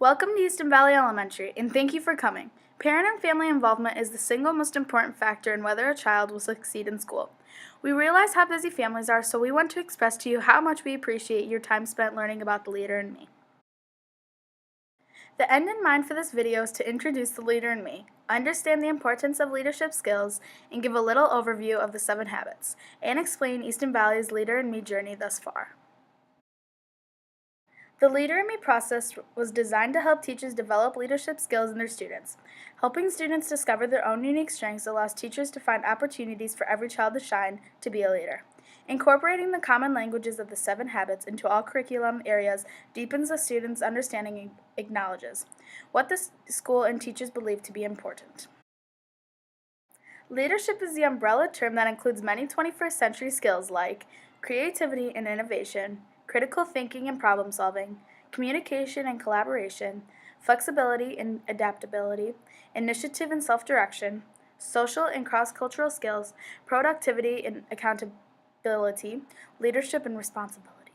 Welcome to Easton Valley Elementary, and thank you for coming. Parent and family involvement is the single most important factor in whether a child will succeed in school. We realize how busy families are, so we want to express to you how much we appreciate your time spent learning about the Leader in Me. The end in mind for this video is to introduce the Leader in Me, understand the importance of leadership skills, and give a little overview of the 7 habits, and explain Easton Valley's Leader in Me journey thus far. The Leader in Me process was designed to help teachers develop leadership skills in their students. Helping students discover their own unique strengths allows teachers to find opportunities for every child to shine to be a leader. Incorporating the common languages of the 7 habits into all curriculum areas deepens the students' understanding and acknowledges what the school and teachers believe to be important. Leadership is the umbrella term that includes many 21st century skills like creativity and innovation, critical thinking and problem solving, communication and collaboration, flexibility and adaptability, initiative and self-direction, social and cross-cultural skills, productivity and accountability, leadership and responsibility.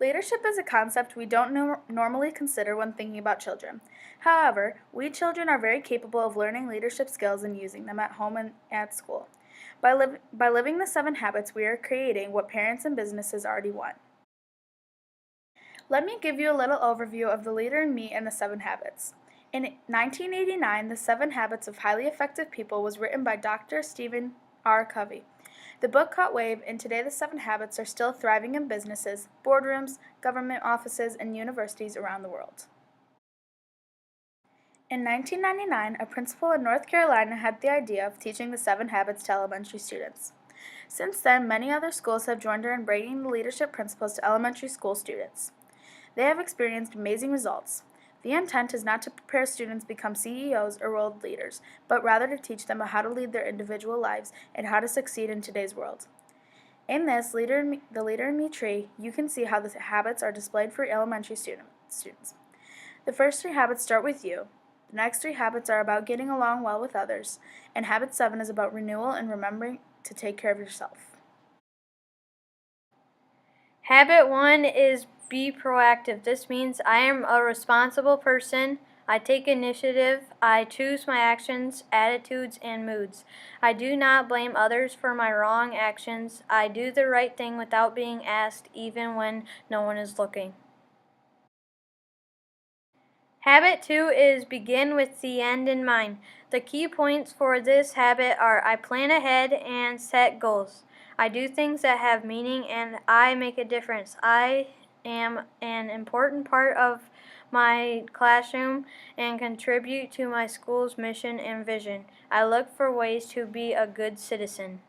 Leadership is a concept we don't normally consider when thinking about children. However, we children are very capable of learning leadership skills and using them at home and at school. By living the 7 habits, we are creating what parents and businesses already want. Let me give you a little overview of the Leader in Me and the 7 habits. In 1989, The 7 Habits of Highly Effective People was written by Dr. Stephen R. Covey. The book caught wave, and today the 7 habits are still thriving in businesses, boardrooms, government offices, and universities around the world. In 1999, a principal in North Carolina had the idea of teaching the 7 habits to elementary students. Since then, many other schools have joined her in bringing the leadership principles to elementary school students. They have experienced amazing results. The intent is not to prepare students to become CEOs or world leaders, but rather to teach them how to lead their individual lives and how to succeed in today's world. In this the Leader in Me tree, you can see how the habits are displayed for elementary students. The first 3 habits start with you. The next 3 habits are about getting along well with others, and habit 7 is about renewal and remembering to take care of yourself. Habit 1 is be proactive. This means I am a responsible person. I take initiative. I choose my actions, attitudes, and moods. I do not blame others for my wrong actions. I do the right thing without being asked, even when no one is looking. Habit 2 is begin with the end in mind. The key points for this habit are I plan ahead and set goals. I do things that have meaning and I make a difference. I am an important part of my classroom and contribute to my school's mission and vision. I look for ways to be a good citizen.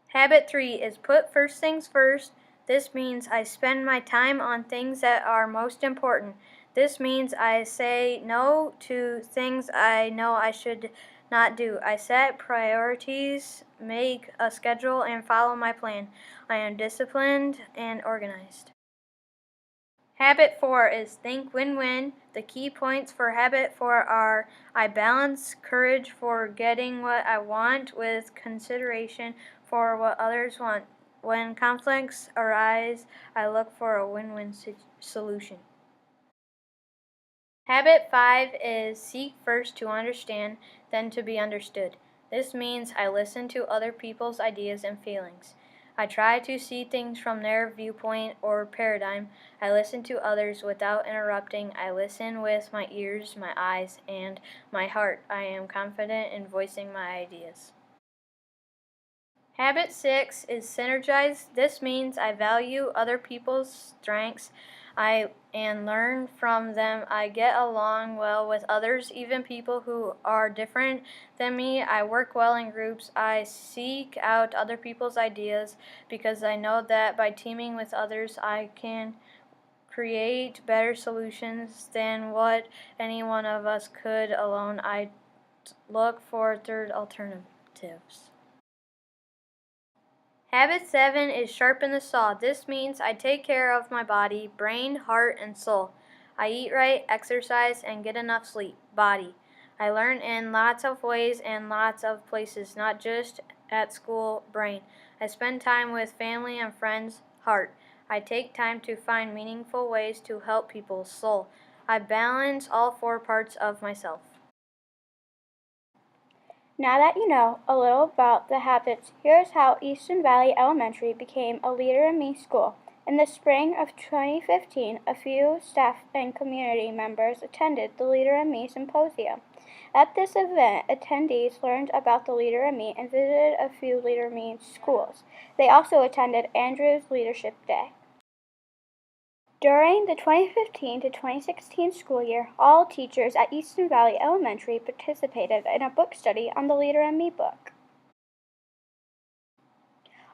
Habit 3 is put first things first. This means I spend my time on things that are most important. This means I say no to things I know I should not do. I set priorities, make a schedule, and follow my plan. I am disciplined and organized. Habit 4 is think win-win. The key points for habit 4 are I balance courage for getting what I want with consideration for what others want. When conflicts arise, I look for a win-win solution. Habit 5 is seek first to understand, then to be understood. This means I listen to other people's ideas and feelings. I try to see things from their viewpoint or paradigm. I listen to others without interrupting. I listen with my ears, my eyes, and my heart. I am confident in voicing my ideas. Habit 6 is synergize. This means I value other people's strengths and learn from them. I get along well with others, even people who are different than me. I work well in groups. I seek out other people's ideas because I know that by teaming with others, I can create better solutions than what any one of us could alone. I look for third alternatives. Habit 7 is sharpen the saw. This means I take care of my body, brain, heart, and soul. I eat right, exercise, and get enough sleep. Body. I learn in lots of ways and lots of places, not just at school. Brain. I spend time with family and friends. Heart. I take time to find meaningful ways to help people's soul. I balance all four parts of myself. Now that you know a little about the habits, here's how Easton Valley Elementary became a Leader in Me school. In the spring of 2015, a few staff and community members attended the Leader in Me Symposium. At this event, attendees learned about the Leader in Me and visited a few Leader in Me schools. They also attended Andrew's Leadership Day. During the 2015 to 2016 school year, all teachers at Easton Valley Elementary participated in a book study on the Leader in Me book.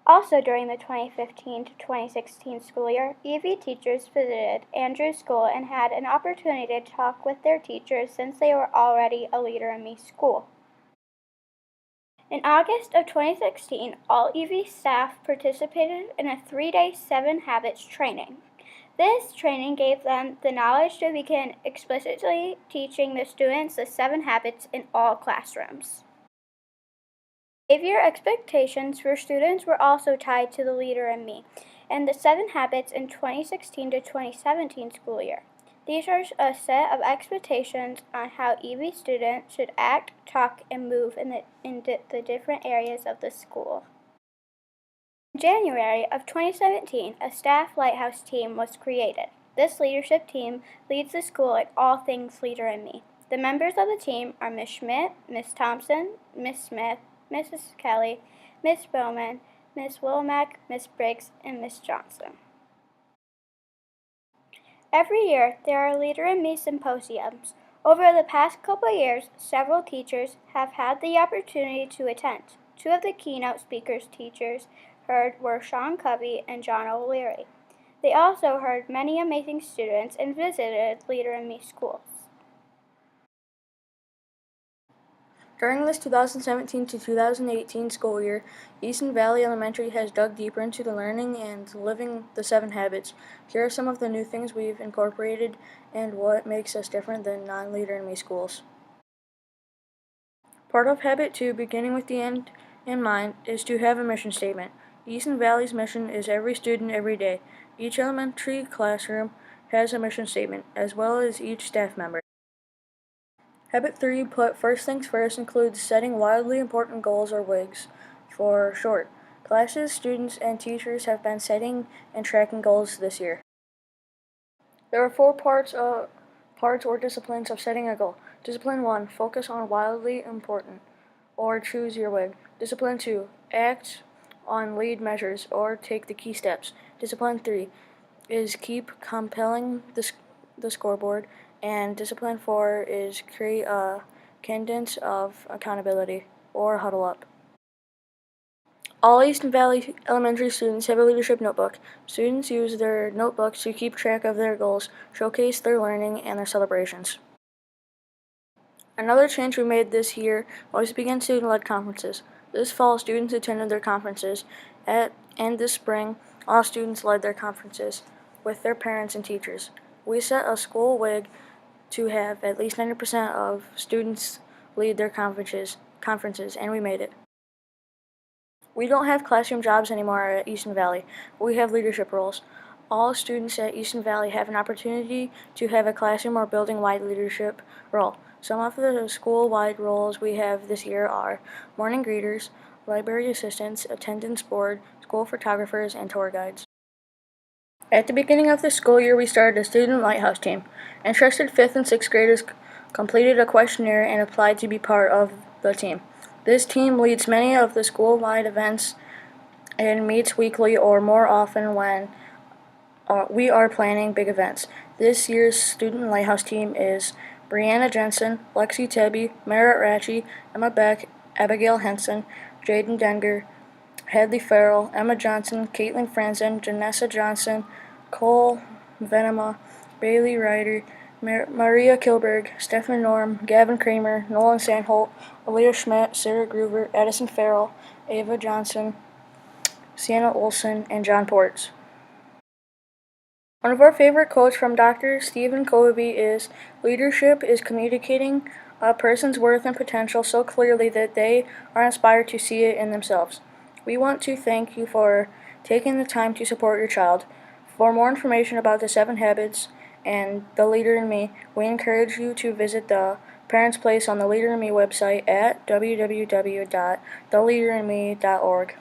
Also during the 2015 to 2016 school year, EV teachers visited Andrew's school and had an opportunity to talk with their teachers since they were already a Leader in Me school. In August of 2016, all EV staff participated in a 3-day 7 Habits training. This training gave them the knowledge to begin explicitly teaching the students the 7 habits in all classrooms. Behavior expectations for students were also tied to the Leader in Me and the 7 habits in 2016 to 2017 school year. These are a set of expectations on how EV students should act, talk, and move in the different areas of the school. In January of 2017, a staff lighthouse team was created. This leadership team leads the school in all things Leader in Me. The members of the team are Ms. Schmidt, Ms. Thompson, Ms. Smith, Mrs. Kelly, Ms. Bowman, Ms. Womack, Ms. Briggs, and Ms. Johnson. Every year, there are Leader in Me symposiums. Over the past couple years, several teachers have had the opportunity to attend. Two of the keynote speakers teachers heard were Sean Covey and John O'Leary. They also heard many amazing students and visited Leader in Me schools. During this 2017 to 2018 school year, Easton Valley Elementary has dug deeper into the learning and living the 7 habits. Here are some of the new things we've incorporated and what makes us different than non-Leader in Me schools. Part of Habit 2, beginning with the end in mind, is to have a mission statement. Easton Valley's mission is every student, every day. Each elementary classroom has a mission statement, as well as each staff member. Habit 3, put first things first, includes setting wildly important goals, or WIGs for short. Classes, students, and teachers have been setting and tracking goals this year. There are 4 parts or disciplines of setting a goal. Discipline 1, focus on wildly important, or choose your WIG. Discipline 2, act on lead measures, or take the key steps. Discipline 3 is keep compelling the scoreboard, and Discipline 4 is create a cadence of accountability, or huddle up. All Easton Valley Elementary students have a leadership notebook. Students use their notebooks to keep track of their goals, showcase their learning, and their celebrations. Another change we made this year was to begin student-led conferences. This fall, students attended their conferences, and this spring, all students led their conferences with their parents and teachers. We set a school WIG to have at least 90% of students lead their conferences, and we made it. We don't have classroom jobs anymore at Easton Valley. We have leadership roles. All students at Easton Valley have an opportunity to have a classroom or building-wide leadership role. Some of the school-wide roles we have this year are morning greeters, library assistants, attendance board, school photographers, and tour guides. At the beginning of the school year, we started a student lighthouse team. Interested 5th and 6th graders completed a questionnaire and applied to be part of the team. This team leads many of the school-wide events and meets weekly or more often when we are planning big events. This year's student lighthouse team is Brianna Jensen, Lexi Tebby, Merritt Ratchie, Emma Beck, Abigail Henson, Jaden Denger, Hadley Farrell, Emma Johnson, Caitlin Franzen, Janessa Johnson, Cole Venema, Bailey Ryder, Maria Kilberg, Stefan Norm, Gavin Kramer, Nolan Sandholt, Aaliyah Schmidt, Sarah Groover, Addison Farrell, Ava Johnson, Sienna Olson, and John Ports. One of our favorite quotes from Dr. Stephen Covey is, "Leadership is communicating a person's worth and potential so clearly that they are inspired to see it in themselves." We want to thank you for taking the time to support your child. For more information about the 7 Habits and The Leader in Me, we encourage you to visit the Parents Place on the Leader in Me website at www.theleaderinme.org.